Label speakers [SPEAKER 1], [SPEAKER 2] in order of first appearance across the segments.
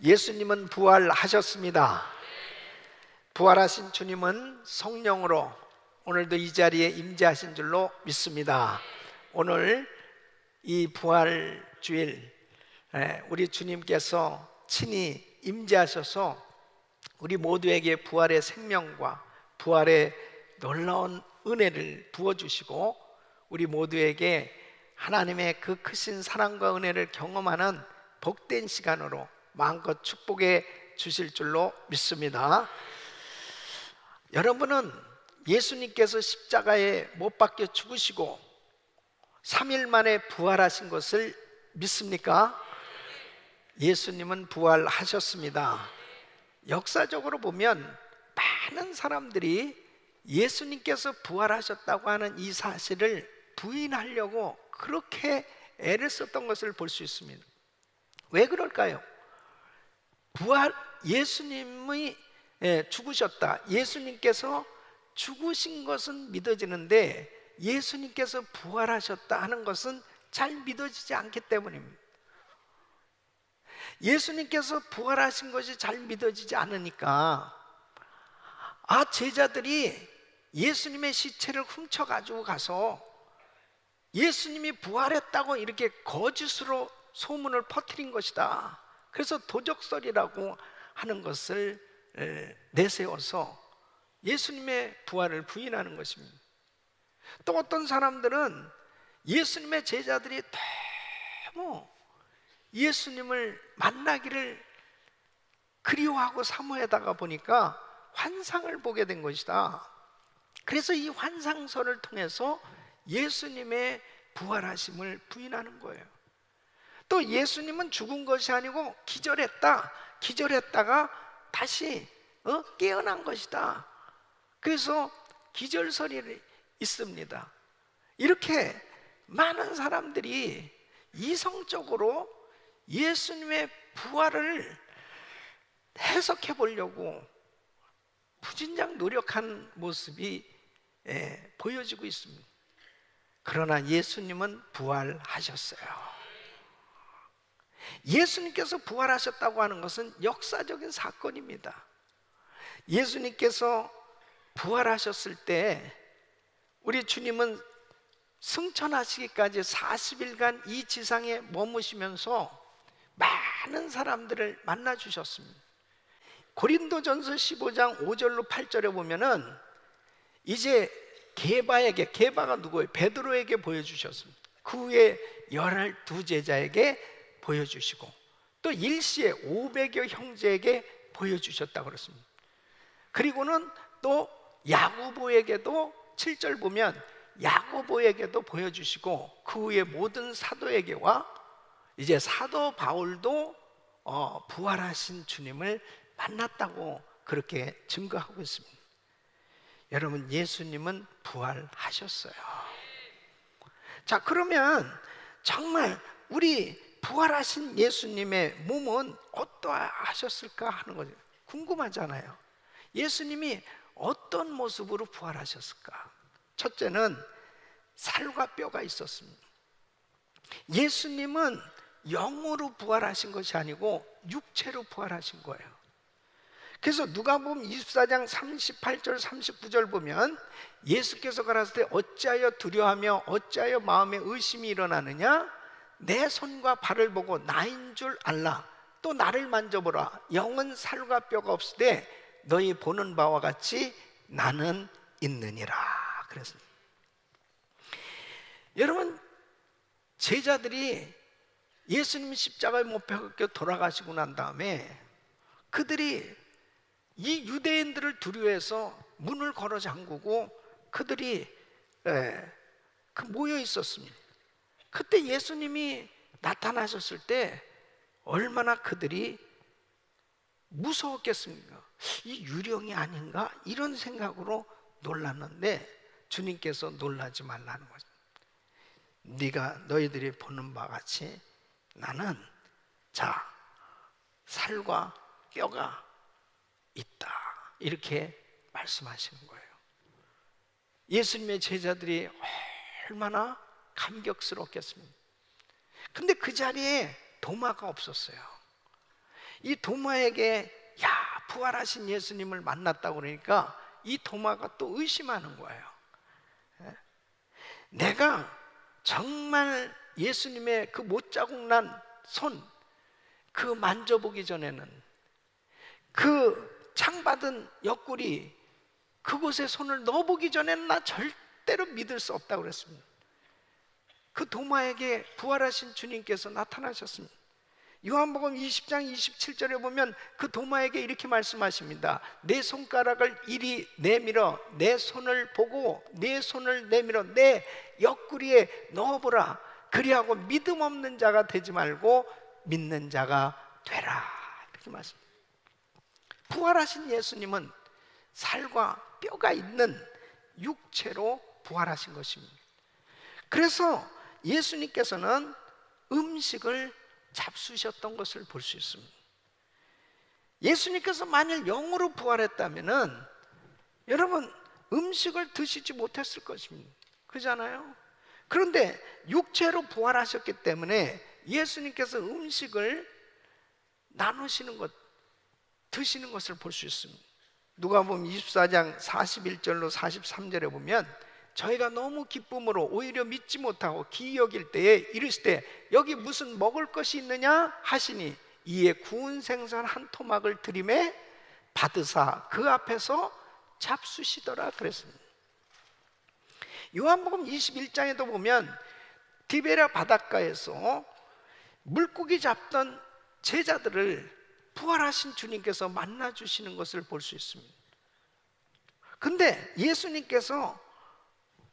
[SPEAKER 1] 예수님은 부활하셨습니다. 부활하신 주님은 성령으로 오늘도 이 자리에 임재하신 줄로 믿습니다. 오늘 이 부활주일 우리 주님께서 친히 임재하셔서 우리 모두에게 부활의 생명과 부활의 놀라운 은혜를 부어주시고 우리 모두에게 하나님의 그 크신 사랑과 은혜를 경험하는 복된 시간으로 마음껏 축복해 주실 줄로 믿습니다. 여러분은 예수님께서 십자가에 못 박혀 죽으시고 3일 만에 부활하신 것을 믿습니까? 예수님은 부활하셨습니다. 역사적으로 보면 많은 사람들이 예수님께서 부활하셨다고 하는 이 사실을 부인하려고 그렇게 애를 썼던 것을 볼 수 있습니다. 왜 그럴까요? 예수님이 죽으셨다, 예수님께서 죽으신 것은 믿어지는데 예수님께서 부활하셨다 하는 것은 잘 믿어지지 않기 때문입니다. 예수님께서 부활하신 것이 잘 믿어지지 않으니까 제자들이 예수님의 시체를 훔쳐가지고 가서 예수님이 부활했다고 이렇게 거짓으로 소문을 퍼뜨린 것이다. 그래서 도적설이라고 하는 것을 내세워서 예수님의 부활을 부인하는 것입니다. 또 어떤 사람들은 예수님의 제자들이 너무 예수님을 만나기를 그리워하고 사모하다가 보니까 환상을 보게 된 것이다. 그래서 이 환상설을 통해서 예수님의 부활하심을 부인하는 거예요. 또 예수님은 죽은 것이 아니고 기절했다가 다시 깨어난 것이다. 그래서 기절설이 있습니다. 이렇게 많은 사람들이 이성적으로 예수님의 부활을 해석해 보려고 무진장 노력한 모습이 보여지고 있습니다. 그러나 예수님은 부활하셨어요. 예수님께서 부활하셨다고 하는 것은 역사적인 사건입니다. 예수님께서 부활하셨을 때 우리 주님은 승천하시기까지 40일간 이 지상에 머무시면서 많은 사람들을 만나 주셨습니다. 고린도전서 15장 5절로 8절에 보면은 이제 게바가 누구예요? 베드로에게 보여주셨습니다. 그 후에 12 제자에게 보여주시고 또 일시에 500여 형제에게 보여주셨다고 그랬습니다. 그리고는 또 야고보에게도 7절 보면 야고보에게도 보여주시고 그 후에 모든 사도에게와 이제 사도 바울도 부활하신 주님을 만났다고 그렇게 증거하고 있습니다. 여러분, 예수님은 부활하셨어요. 자, 그러면 정말 우리 부활하신 예수님의 몸은 어떠하셨을까 하는 거죠. 궁금하잖아요. 예수님이 어떤 모습으로 부활하셨을까? 첫째는 살과 뼈가 있었습니다. 예수님은 영으로 부활하신 것이 아니고 육체로 부활하신 거예요. 그래서 누가복음 24장 38절 39절 보면 예수께서 가라사대 어찌하여 두려워하며 어찌하여 마음에 의심이 일어나느냐? 내 손과 발을 보고 나인 줄 알라. 또 나를 만져보라. 영은 살과 뼈가 없으되 너희 보는 바와 같이 나는 있느니라. 그랬습니다. 여러분, 제자들이 예수님 십자가에 못 박혀 돌아가시고 난 다음에 그들이 이 유대인들을 두려워해서 문을 걸어 잠그고 그들이 모여 있었습니다. 그때 예수님이 나타나셨을 때 얼마나 그들이 무서웠겠습니까? 이 유령이 아닌가? 이런 생각으로 놀랐는데 주님께서 놀라지 말라는 거죠. 너희들이 보는 바와 같이 나는 살과 뼈가 있다, 이렇게 말씀하시는 거예요. 예수님의 제자들이 얼마나 감격스럽겠습니까? 근데 그 자리에 도마가 없었어요. 이 도마에게 야, 부활하신 예수님을 만났다고 그러니까 이 도마가 또 의심하는 거예요. 내가 정말 예수님의 그 못자국 난 손, 그 만져보기 전에는, 그 창받은 옆구리 그곳에 손을 넣어보기 전에는 나 절대로 믿을 수 없다고 그랬습니다. 그 도마에게 부활하신 주님께서 나타나셨습니다. 요한복음 20장 27절에 보면 그 도마에게 이렇게 말씀하십니다. 내 손가락을 이리 내밀어 내 손을 보고 내 손을 내밀어 내 옆구리에 넣어보라. 그리하고 믿음 없는 자가 되지 말고 믿는 자가 되라. 이렇게 말씀합니다. 부활하신 예수님은 살과 뼈가 있는 육체로 부활하신 것입니다. 그래서 예수님께서는 음식을 잡수셨던 것을 볼 수 있습니다. 예수님께서 만일 영으로 부활했다면 여러분 음식을 드시지 못했을 것입니다. 그렇잖아요? 그런데 육체로 부활하셨기 때문에 예수님께서 음식을 나누시는 것, 드시는 것을 볼 수 있습니다. 누가복음 24장 41절로 43절에 보면 저희가 너무 기쁨으로 오히려 믿지 못하고 기이 여길 때에 이르시되 여기 무슨 먹을 것이 있느냐 하시니 이에 구운 생선 한 토막을 들이매 받으사 그 앞에서 잡수시더라 그랬습니다. 요한복음 21장에도 보면 디베랴 바닷가에서 물고기 잡던 제자들을 부활하신 주님께서 만나주시는 것을 볼 수 있습니다. 근데 예수님께서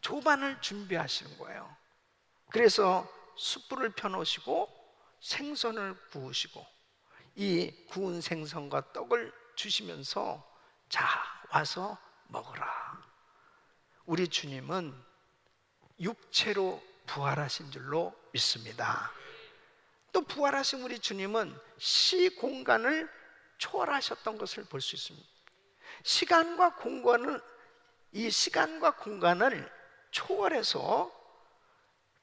[SPEAKER 1] 조반을 준비하시는 거예요. 그래서 숯불을 펴놓으시고 생선을 구우시고 이 구운 생선과 떡을 주시면서 자, 와서 먹어라. 우리 주님은 육체로 부활하신 줄로 믿습니다. 또 부활하신 우리 주님은 시공간을 초월하셨던 것을 볼 수 있습니다. 시간과 공간을 초월해서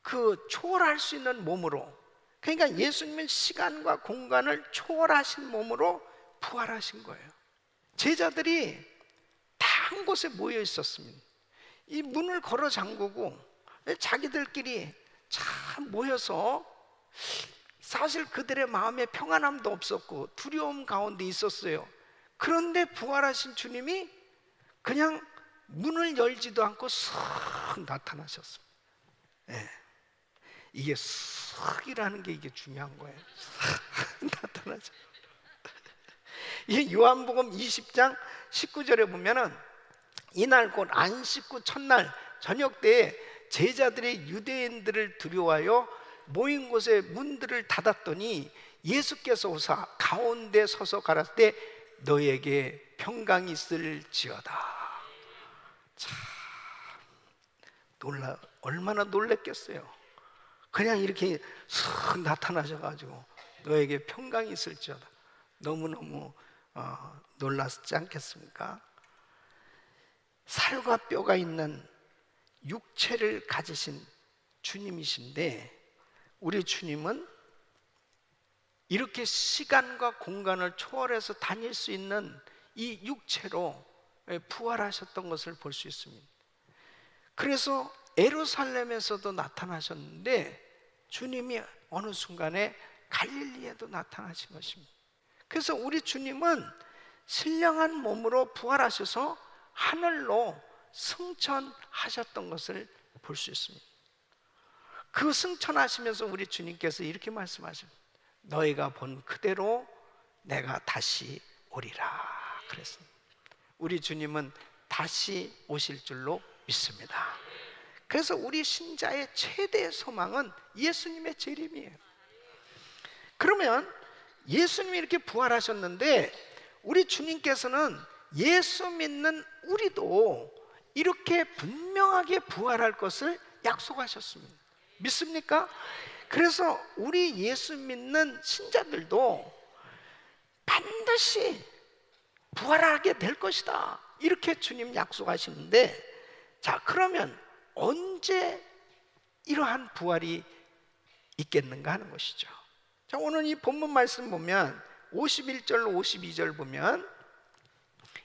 [SPEAKER 1] 그 초월할 수 있는 몸으로, 그러니까 예수님은 시간과 공간을 초월하신 몸으로 부활하신 거예요. 제자들이 다 한 곳에 모여 있었습니다. 이 문을 걸어 잠그고 자기들끼리 참 모여서 사실 그들의 마음에 평안함도 없었고 두려움 가운데 있었어요. 그런데 부활하신 주님이 그냥 문을 열지도 않고 쓱 나타나셨습니다. 네. 이게 쓱이라는 게 이게 중요한 거예요. 쓱 나타나죠. 이 요한복음 20장 19절에 보면은 이날 곧 안식구 첫날 저녁 때에 제자들이 유대인들을 두려워하여 모인 곳에 문들을 닫았더니 예수께서 오사 가운데 서서 가라사대 너에게 평강이 있을지어다. 참 얼마나 놀랬겠어요. 그냥 이렇게 쓱 나타나셔가지고 너에게 평강이 있을지어다. 너무너무 놀랐지 않겠습니까? 살과 뼈가 있는 육체를 가지신 주님이신데 우리 주님은 이렇게 시간과 공간을 초월해서 다닐 수 있는 이 육체로 부활하셨던 것을 볼 수 있습니다. 그래서 예루살렘에서도 나타나셨는데 주님이 어느 순간에 갈릴리에도 나타나신 것입니다. 그래서 우리 주님은 신령한 몸으로 부활하셔서 하늘로 승천하셨던 것을 볼 수 있습니다. 그 승천하시면서 우리 주님께서 이렇게 말씀하십니다. 너희가 본 그대로 내가 다시 오리라 그랬습니다. 우리 주님은 다시 오실 줄로 믿습니다. 그래서 우리 신자의 최대 소망은 예수님의 재림이에요. 그러면 예수님이 이렇게 부활하셨는데 우리 주님께서는 예수 믿는 우리도 이렇게 분명하게 부활할 것을 약속하셨습니다. 믿습니까? 그래서 우리 예수 믿는 신자들도 반드시 부활하게 될 것이다 이렇게 주님 약속하시는데, 자 그러면 언제 이러한 부활이 있겠는가 하는 것이죠. 자 오늘 이 본문 말씀 보면 51절 52절 보면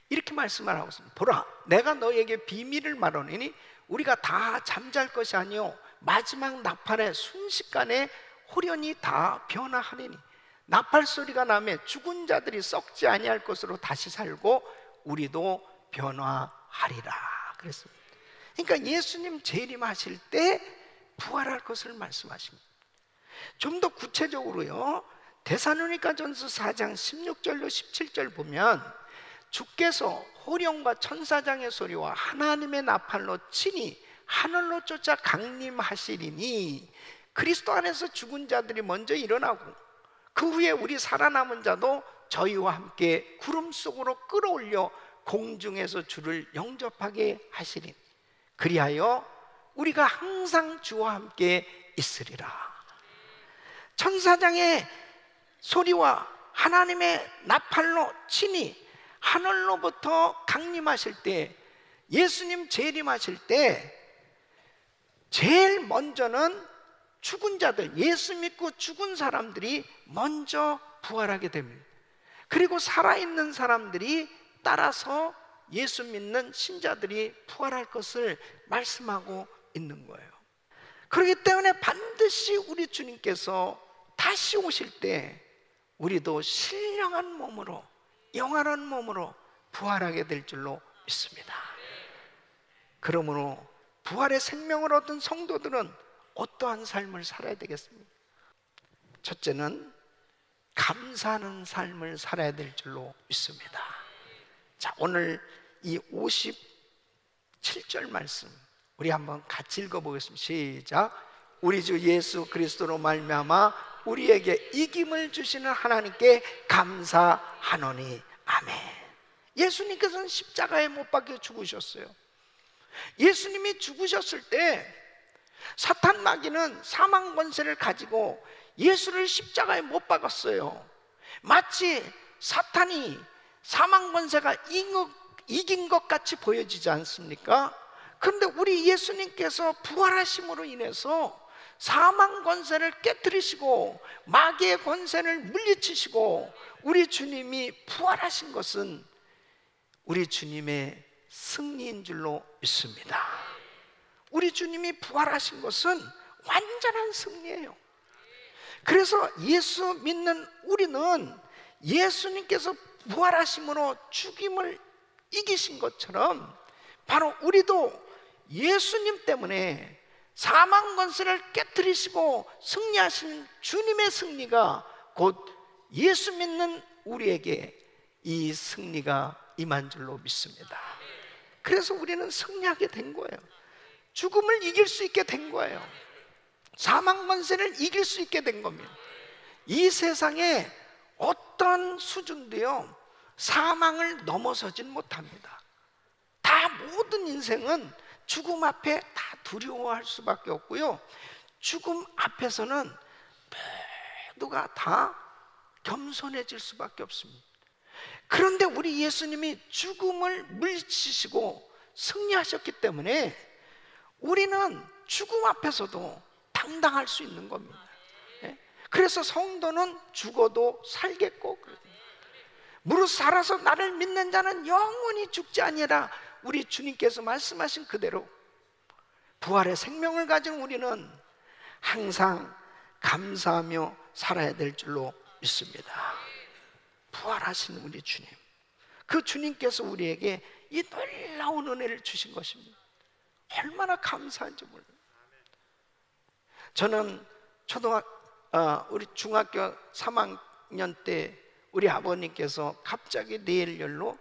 [SPEAKER 1] 이렇게 말씀을 하고 있습니다. 보라, 내가 너에게 비밀을 말하노니 우리가 다 잠잘 것이 아니요 마지막 나팔에 순식간에 호련히 다 변화하리니 나팔 소리가 나면 죽은 자들이 썩지 아니할 것으로 다시 살고 우리도 변화하리라 그랬습니다. 그러니까 예수님 재림하실 때 부활할 것을 말씀하십니다. 좀 더 구체적으로요, 데살로니가전서 4장 16절로 17절 보면 주께서 호령과 천사장의 소리와 하나님의 나팔로 친히 하늘로 쫓아 강림하시리니 그리스도 안에서 죽은 자들이 먼저 일어나고 그 후에 우리 살아남은 자도 저희와 함께 구름 속으로 끌어올려 공중에서 주를 영접하게 하시리니 그리하여 우리가 항상 주와 함께 있으리라. 천사장의 소리와 하나님의 나팔로 친히 하늘로부터 강림하실 때, 예수님 재림하실 때 제일 먼저는 죽은 자들, 예수 믿고 죽은 사람들이 먼저 부활하게 됩니다. 그리고 살아있는 사람들이 따라서 예수 믿는 신자들이 부활할 것을 말씀하고 있는 거예요. 그렇기 때문에 반드시 우리 주님께서 다시 오실 때 우리도 신령한 몸으로, 영원한 몸으로 부활하게 될 줄로 믿습니다. 그러므로 부활의 생명을 얻은 성도들은 어떠한 삶을 살아야 되겠습니까? 첫째는 감사하는 삶을 살아야 될 줄로 믿습니다. 자, 오늘 이 57절 말씀 우리 한번 같이 읽어보겠습니다. 시작. 우리 주 예수 그리스도로 말미암아 우리에게 이김을 주시는 하나님께 감사하노니 아멘. 예수님께서는 십자가에 못 박혀 죽으셨어요. 예수님이 죽으셨을 때 사탄 마귀는 사망 권세를 가지고 예수를 십자가에 못 박았어요. 마치 사탄이 사망 권세가 이긴 것 같이 보여지지 않습니까? 그런데 우리 예수님께서 부활하심으로 인해서 사망 권세를 깨뜨리시고 마귀의 권세를 물리치시고 우리 주님이 부활하신 것은 우리 주님의 승리인 줄로 믿습니다. 우리 주님이 부활하신 것은 완전한 승리예요. 그래서 예수 믿는 우리는 예수님께서 부활하심으로 죽임을 이기신 것처럼 바로 우리도 예수님 때문에 사망 권세를 깨뜨리시고 승리하신 주님의 승리가 곧 예수 믿는 우리에게 이 승리가 임한 줄로 믿습니다. 그래서 우리는 승리하게 된 거예요. 죽음을 이길 수 있게 된 거예요. 사망 권세를 이길 수 있게 된 겁니다. 이 세상에 어떤 수준도요 사망을 넘어서진 못합니다. 다 모든 인생은 죽음 앞에 다 두려워할 수밖에 없고요, 죽음 앞에서는 모두가 다 겸손해질 수밖에 없습니다. 그런데 우리 예수님이 죽음을 물리치시고 승리하셨기 때문에 우리는 죽음 앞에서도 당당할 수 있는 겁니다. 그래서 성도는 죽어도 살겠고, 무릇 살아서 나를 믿는 자는 영원히 죽지 아니하라. 우리 주님께서 말씀하신 그대로 부활의 생명을 가진 우리는 항상 감사하며 살아야 될 줄로 믿습니다. 부활하신 우리 주님, 그 주님께서 우리에게 이 놀라운 은혜를 주신 것입니다. 얼마나 감사한지 몰라요. 저는 우리 중학교 3학년 때 우리 아버님께서 갑자기 뇌혈로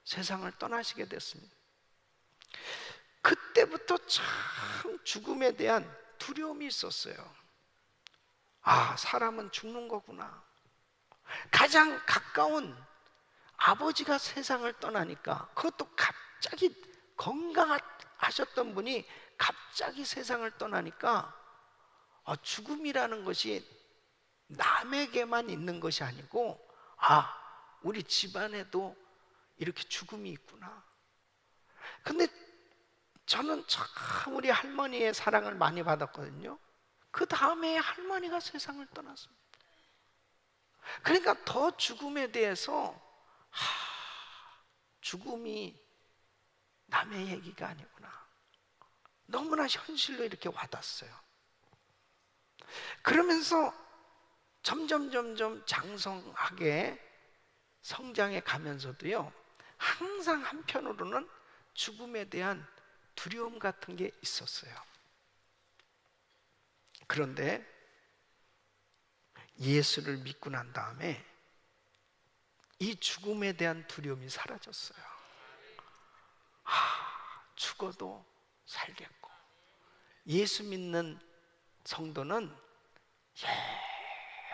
[SPEAKER 1] 세상을 떠나시게 됐습니다. 그때부터 참 죽음에 대한 두려움이 있었어요. 아, 사람은 죽는 거구나. 가장 가까운 아버지가 세상을 떠나니까, 그것도 갑자기 건강하셨던 분이 갑자기 세상을 떠나니까 죽음이라는 것이 남에게만 있는 것이 아니고, 우리 집안에도 이렇게 죽음이 있구나. 근데 저는 참 우리 할머니의 사랑을 많이 받았거든요. 그 다음에 할머니가 세상을 떠났습니다. 그러니까 더 죽음에 대해서 죽음이 남의 얘기가 아니구나, 너무나 현실로 이렇게 와닿았어요. 그러면서 점점 장성하게 성장해 가면서도요, 항상 한편으로는 죽음에 대한 두려움 같은 게 있었어요. 그런데 예수를 믿고 난 다음에 이 죽음에 대한 두려움이 사라졌어요. 죽어도 살겠고. 예수 믿는 성도는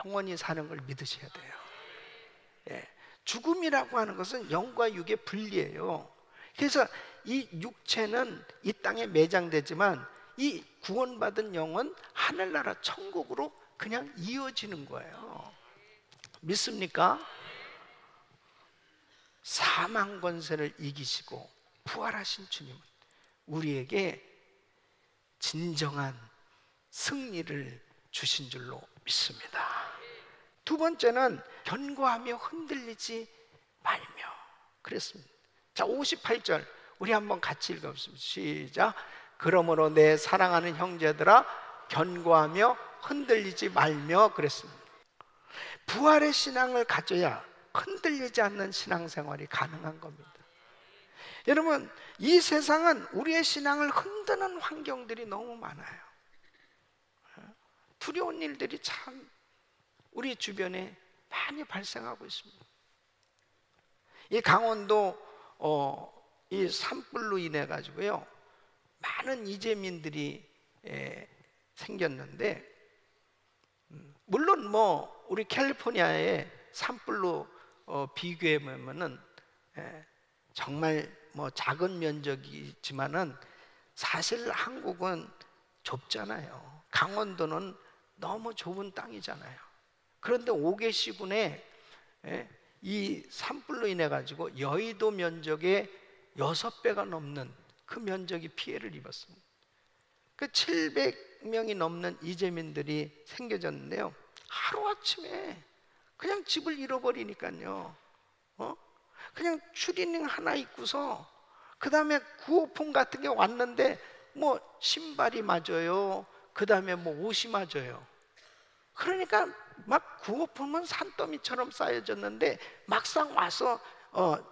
[SPEAKER 1] 영원히 사는 걸 믿으셔야 돼요. 죽음이라고 하는 것은 영과 육의 분리예요. 그래서 이 육체는 이 땅에 매장되지만 이 구원받은 영은 하늘나라 천국으로 그냥 이어지는 거예요. 믿습니까? 사망 권세를 이기시고 부활하신 주님은 우리에게 진정한 승리를 주신 줄로 믿습니다. 두 번째는 견고하며 흔들리지 말며 그랬습니다. 자, 58절 우리 한번 같이 읽어보겠습니다. 시작. 그러므로 내 사랑하는 형제들아 견고하며 흔들리지 말며 그랬습니다. 부활의 신앙을 가져야 흔들리지 않는 신앙생활이 가능한 겁니다. 여러분, 이 세상은 우리의 신앙을 흔드는 환경들이 너무 많아요. 두려운 일들이 참 우리 주변에 많이 발생하고 있습니다. 이 강원도 이 산불로 인해 가지고요, 많은 이재민들이 생겼는데, 물론 뭐 우리 캘리포니아의 산불로 비교해 보면은 정말 뭐 작은 면적이지만은 사실 한국은 좁잖아요. 강원도는 너무 좁은 땅이잖아요. 그런데 5개 시군에 이 산불로 인해 가지고 여의도 면적의 6배가 넘는 그 면적이 피해를 입었습니다. 그 700명이 넘는 이재민들이 생겨졌는데요, 하루아침에 그냥 집을 잃어버리니까요, 그냥 추리닝 하나 입고서 그 다음에 구호품 같은 게 왔는데 뭐 신발이 맞아요, 그 다음에 뭐 옷이 맞아요. 그러니까 막 구호품은 산더미처럼 쌓여졌는데 막상 와서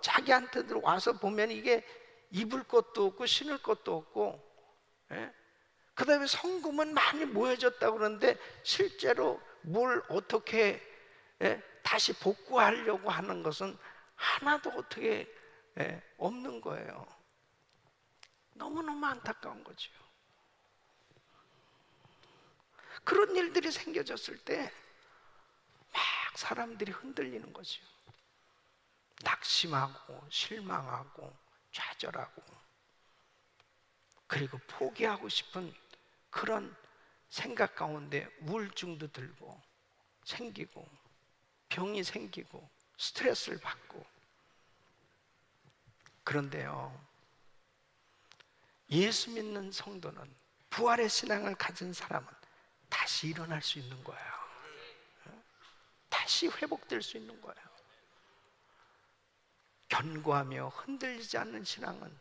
[SPEAKER 1] 자기한테 와서 보면 이게 입을 것도 없고 신을 것도 없고, 그 다음에 성금은 많이 모여졌다고 그러는데 실제로 뭘 어떻게 다시 복구하려고 하는 것은 하나도 어떻게 없는 거예요. 너무너무 안타까운 거죠. 그런 일들이 생겨졌을 때 막 사람들이 흔들리는 거죠. 낙심하고 실망하고 좌절하고, 그리고 포기하고 싶은 그런 생각 가운데 우울증도 들고 생기고 병이 생기고 스트레스를 받고. 그런데요, 예수 믿는 성도는, 부활의 신앙을 가진 사람은 다시 일어날 수 있는 거예요. 다시 회복될 수 있는 거예요. 견고하며 흔들리지 않는 신앙은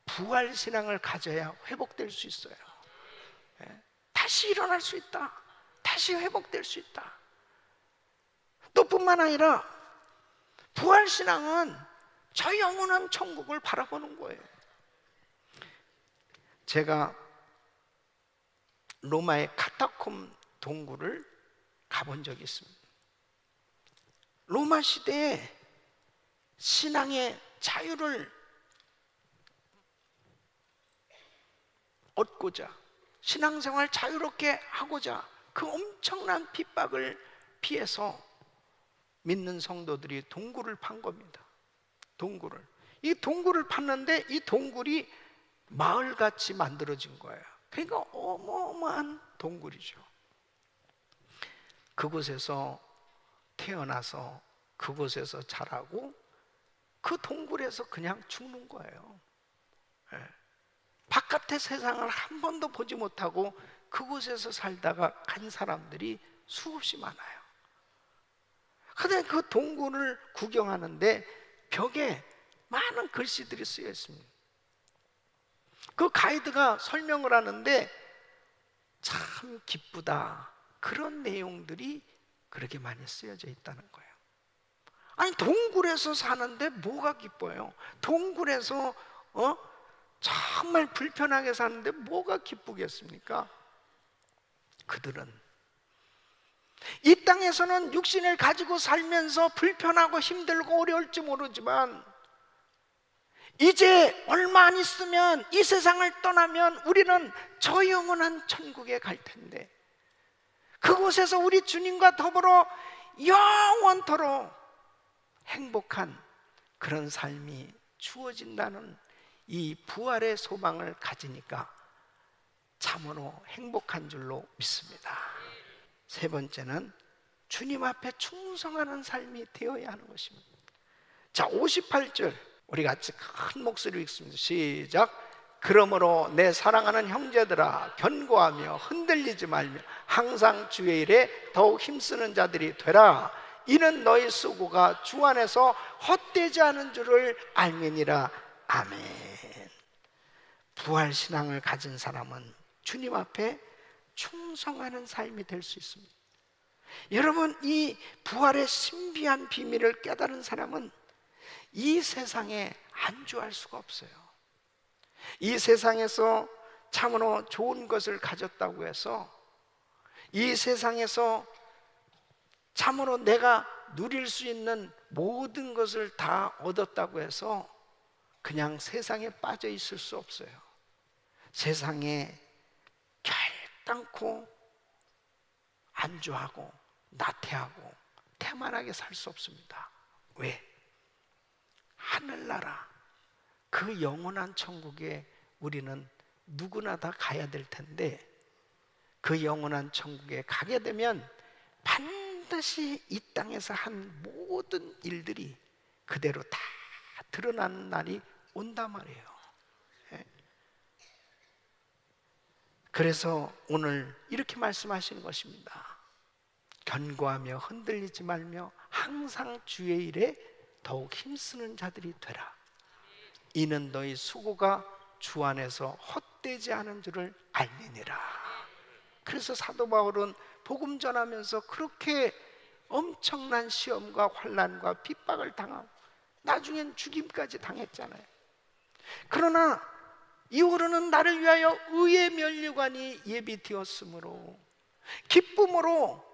[SPEAKER 1] 부활 신앙을 가져야 회복될 수 있어요. 다시 일어날 수 있다. 다시 회복될 수 있다. 또 뿐만 아니라 부활 신앙은 저 영원한 천국을 바라보는 거예요. 제가 로마의 카타콤 동굴을 가본 적이 있습니다. 로마 시대에 신앙의 자유를 얻고자, 신앙생활 자유롭게 하고자 그 엄청난 핍박을 피해서 믿는 성도들이 동굴을 판 겁니다. 동굴을. 이 동굴을 팠는데 이 동굴이 마을같이 만들어진 거예요. 그러니까 어마어마한 동굴이죠. 그곳에서 태어나서 그곳에서 자라고 그 동굴에서 그냥 죽는 거예요. 바깥의 세상을 한 번도 보지 못하고 그곳에서 살다가 간 사람들이 수없이 많아요. 근데 그 동굴을 구경하는데 벽에 많은 글씨들이 쓰여 있습니다. 그 가이드가 설명을 하는데 참 기쁘다, 그런 내용들이 그렇게 많이 쓰여져 있다는 거예요. 아니, 동굴에서 사는데 뭐가 기뻐요? 동굴에서 정말 불편하게 사는데 뭐가 기쁘겠습니까? 그들은 이 땅에서는 육신을 가지고 살면서 불편하고 힘들고 어려울지 모르지만 이제 얼마 안 있으면 이 세상을 떠나면 우리는 저 영원한 천국에 갈 텐데, 그곳에서 우리 주님과 더불어 영원토록 행복한 그런 삶이 주어진다는 이 부활의 소망을 가지니까 참으로 행복한 줄로 믿습니다. 세 번째는 주님 앞에 충성하는 삶이 되어야 하는 것입니다. 자, 58절 우리 같이 큰 목소리로 읽습니다. 시작. 그러므로 내 사랑하는 형제들아, 견고하며 흔들리지 말며 항상 주의 일에 더욱 힘쓰는 자들이 되라. 이는 너희 수고가 주 안에서 헛되지 않은 줄을 알미니라. 아멘. 부활신앙을 가진 사람은 주님 앞에 충성하는 삶이 될 수 있습니다. 여러분, 이 부활의 신비한 비밀을 깨달은 사람은 이 세상에 안주할 수가 없어요. 이 세상에서 참으로 좋은 것을 가졌다고 해서, 이 세상에서 참으로 내가 누릴 수 있는 모든 것을 다 얻었다고 해서 그냥 세상에 빠져 있을 수 없어요. 세상에 결단코 안주하고 나태하고 태만하게 살 수 없습니다. 왜? 하늘나라, 그 영원한 천국에 우리는 누구나 다 가야 될 텐데, 그 영원한 천국에 가게 되면 반드시 이 땅에서 한 모든 일들이 그대로 다 드러나는 날이 온단 말이에요. 그래서 오늘 이렇게 말씀하시는 것입니다. 견고하며 흔들리지 말며 항상 주의 일에 더욱 힘쓰는 자들이 되라. 이는 너희 수고가 주 안에서 헛되지 않은 줄을 알미니라. 그래서 사도 바울은 복음 전하면서 그렇게 엄청난 시험과 환난과 핍박을 당하고 나중엔 죽임까지 당했잖아요. 그러나 이후로는 나를 위하여 의의 면류관이 예비되었으므로 기쁨으로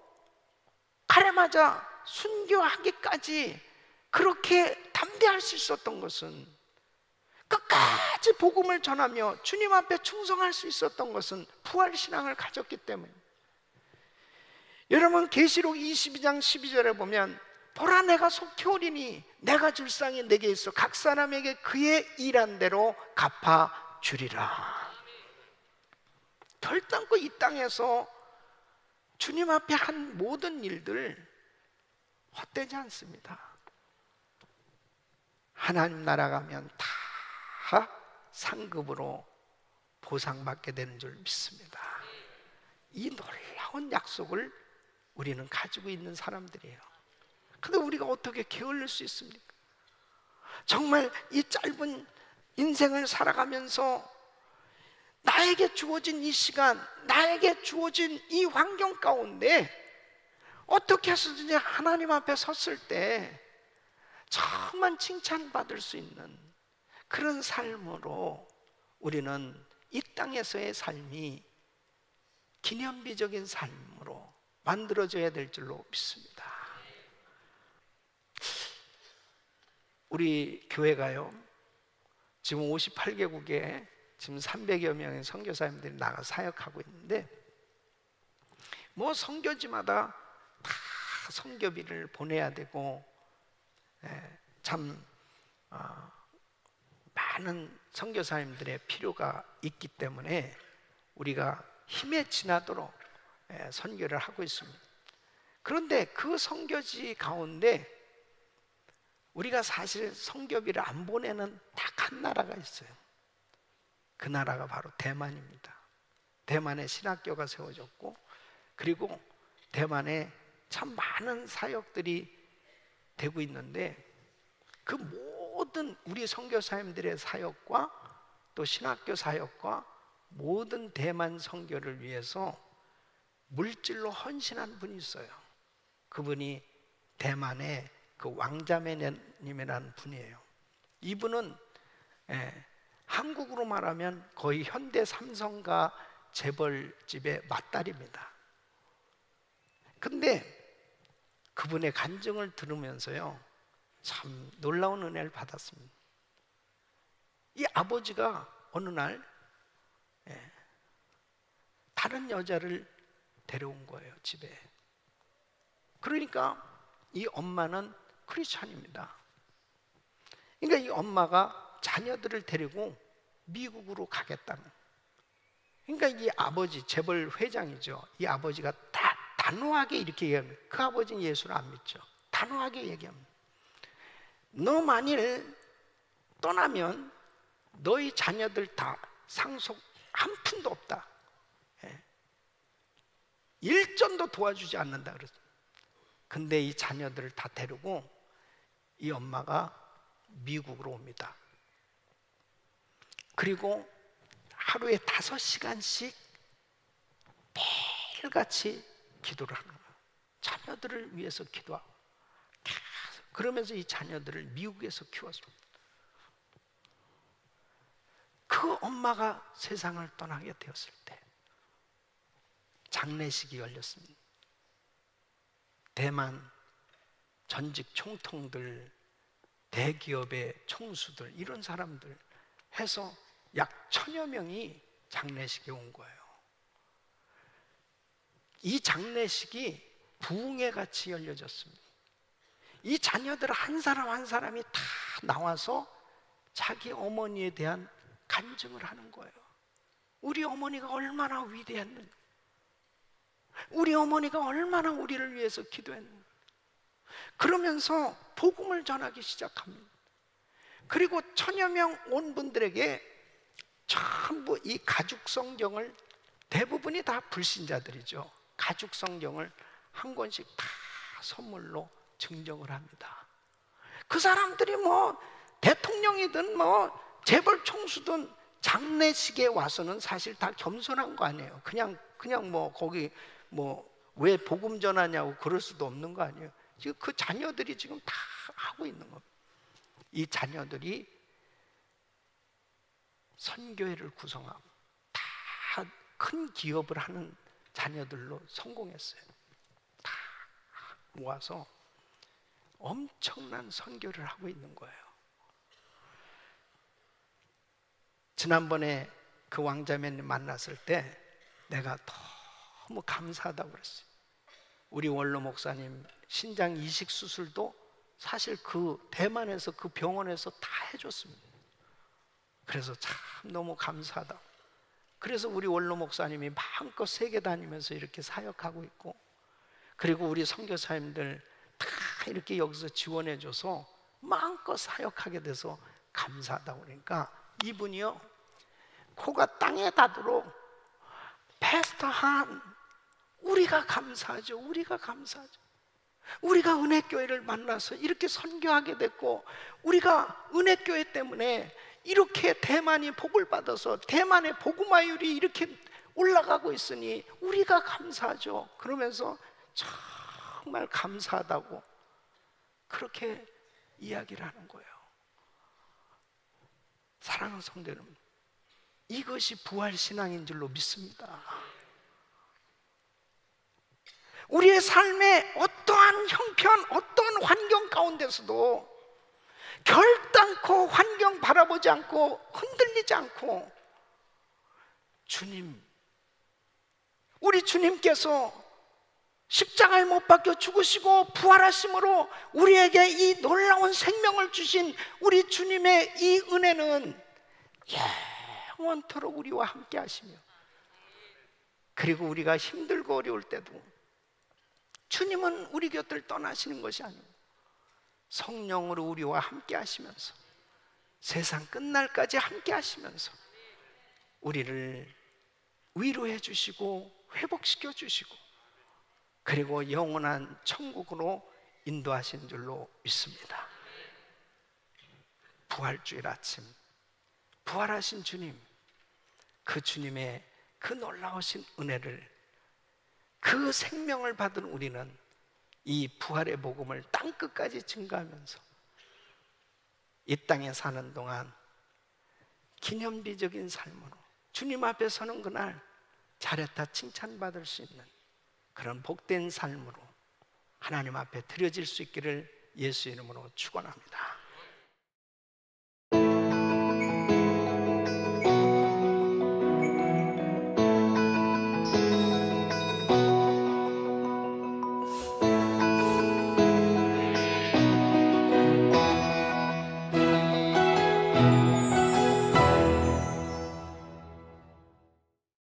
[SPEAKER 1] 칼에 맞아 순교하기까지 그렇게 담대할 수 있었던 것은, 끝까지 복음을 전하며 주님 앞에 충성할 수 있었던 것은 부활신앙을 가졌기 때문에. 여러분, 계시록 22장 12절에 보면 보라, 내가 속히 오리니 내가 줄 상이 내게 있어 각 사람에게 그의 일한 대로 갚아 주리라. 결단코 이 땅에서 주님 앞에 한 모든 일들 헛되지 않습니다. 하나님 나라 가면 다 상급으로 보상받게 되는 줄 믿습니다. 이 놀라운 약속을 우리는 가지고 있는 사람들이에요. 근데 우리가 어떻게 게을릴 수 있습니까? 정말 이 짧은 인생을 살아가면서 나에게 주어진 이 시간, 나에게 주어진 이 환경 가운데 어떻게 해서든지 하나님 앞에 섰을 때 정말 칭찬받을 수 있는 그런 삶으로 우리는 이 땅에서의 삶이 기념비적인 삶으로 만들어져야 될 줄로 믿습니다. 우리 교회가요, 지금 58개국에 지금 300여 명의 선교사님들이 나가 사역하고 있는데, 뭐 선교지마다 다 선교비를 보내야 되고, 참 많은 선교사님들의 필요가 있기 때문에 우리가 힘에 지나도록 선교를 하고 있습니다. 그런데 그 선교지 가운데 우리가 사실 선교비를 안 보내는 딱 한 나라가 있어요. 그 나라가 바로 대만입니다. 대만에 신학교가 세워졌고, 그리고 대만에 참 많은 사역들이 되고 있는데, 그 모든 우리 선교사님들의 사역과 또 신학교 사역과 모든 대만 선교를 위해서 물질로 헌신한 분이 있어요. 그분이 대만의 그 왕자매님이라는 분이에요. 이분은 한국으로 말하면 거의 현대 삼성과 재벌집의 맏딸입니다. 근데 그분의 간증을 들으면서요, 참 놀라운 은혜를 받았습니다. 이 아버지가 어느 날 다른 여자를 데려온 거예요, 집에. 그러니까 이 엄마는 크리스찬입니다. 그러니까 이 엄마가 자녀들을 데리고 미국으로 가겠다는. 그러니까 이 아버지, 재벌 회장이죠. 이 아버지가 단호하게 이렇게 얘기합니다. 그 아버지는 예수를 안 믿죠. 단호하게 얘기합니다. 너 만일 떠나면 너희 자녀들 다 상속 한 푼도 없다. 일전도 도와주지 않는다 그러죠. 근데 이 자녀들을 다 데리고 이 엄마가 미국으로 옵니다. 그리고 하루에 5시간씩 매일같이 기도를 하는 거예요. 자녀들을 위해서 기도하고. 그러면서 이 자녀들을 미국에서 키웠습니다. 그 엄마가 세상을 떠나게 되었을 때 장례식이 열렸습니다. 대만 전직 총통들, 대기업의 총수들, 이런 사람들 해서 약 1000여 명이 장례식에 온 거예요. 이 장례식이 부흥회 같이 열려졌습니다. 이 자녀들 한 사람 한 사람이 다 나와서 자기 어머니에 대한 간증을 하는 거예요. 우리 어머니가 얼마나 위대했는가, 우리 어머니가 얼마나 우리를 위해서 기도했는가. 그러면서 복음을 전하기 시작합니다. 그리고 1000여 명 온 분들에게 전부 이 가죽 성경을, 대부분이 다 불신자들이죠. 가죽 성경을 한 권씩 다 선물로 증정을 합니다. 그 사람들이 뭐 대통령이든 뭐 재벌 총수든 장례식에 와서는 사실 다 겸손한 거 아니에요. 그냥 뭐 거기 뭐 왜 복음 전하냐고 그럴 수도 없는 거 아니에요. 지금 그 자녀들이 지금 다 하고 있는 겁니다. 이 자녀들이 선교회를 구성하고 다 큰 기업을 하는 자녀들로 성공했어요. 다 모아서 엄청난 선교를 하고 있는 거예요. 지난번에 그 왕자매님 만났을 때 내가 너무 감사하다고 그랬어요. 우리 원로 목사님 신장 이식 수술도 사실 그 대만에서 그 병원에서 다 해줬습니다. 그래서 참 너무 감사하다. 그래서 우리 원로 목사님이 마음껏 세계 다니면서 이렇게 사역하고 있고, 그리고 우리 선교사님들 다 이렇게 여기서 지원해줘서 마음껏 사역하게 돼서 감사하다고. 그러니까 이분이요, 코가 땅에 닿도록 패스터 한, 우리가 감사하죠. 우리가 감사하죠. 우리가 은혜교회를 만나서 이렇게 선교하게 됐고, 우리가 은혜교회 때문에 이렇게 대만이 복을 받아서 대만의 복음화율이 이렇게 올라가고 있으니 우리가 감사하죠. 그러면서 정말 감사하다고 그렇게 이야기를 하는 거예요. 사랑하는 성도 여러분, 이것이 부활신앙인 줄로 믿습니다. 우리의 삶의 어떠한 형편, 어떠한 환경 가운데서도 결단코 환경 바라보지 않고 흔들리지 않고, 주님, 우리 주님께서 십자가에 못 박혀 죽으시고 부활하심으로 우리에게 이 놀라운 생명을 주신 우리 주님의 이 은혜는 영원토록 우리와 함께 하시며, 그리고 우리가 힘들고 어려울 때도 주님은 우리 곁을 떠나시는 것이 아니고 성령으로 우리와 함께 하시면서 세상 끝날까지 함께 하시면서 우리를 위로해 주시고 회복시켜 주시고, 그리고 영원한 천국으로 인도하신 줄로 믿습니다. 부활주일 아침, 부활하신 주님, 그 주님의 그 놀라우신 은혜를, 그 생명을 받은 우리는 이 부활의 복음을 땅끝까지 증거하면서 이 땅에 사는 동안 기념비적인 삶으로 주님 앞에 서는 그날 잘했다 칭찬받을 수 있는 그런 복된 삶으로 하나님 앞에 드려질 수 있기를 예수 이름으로 축원합니다.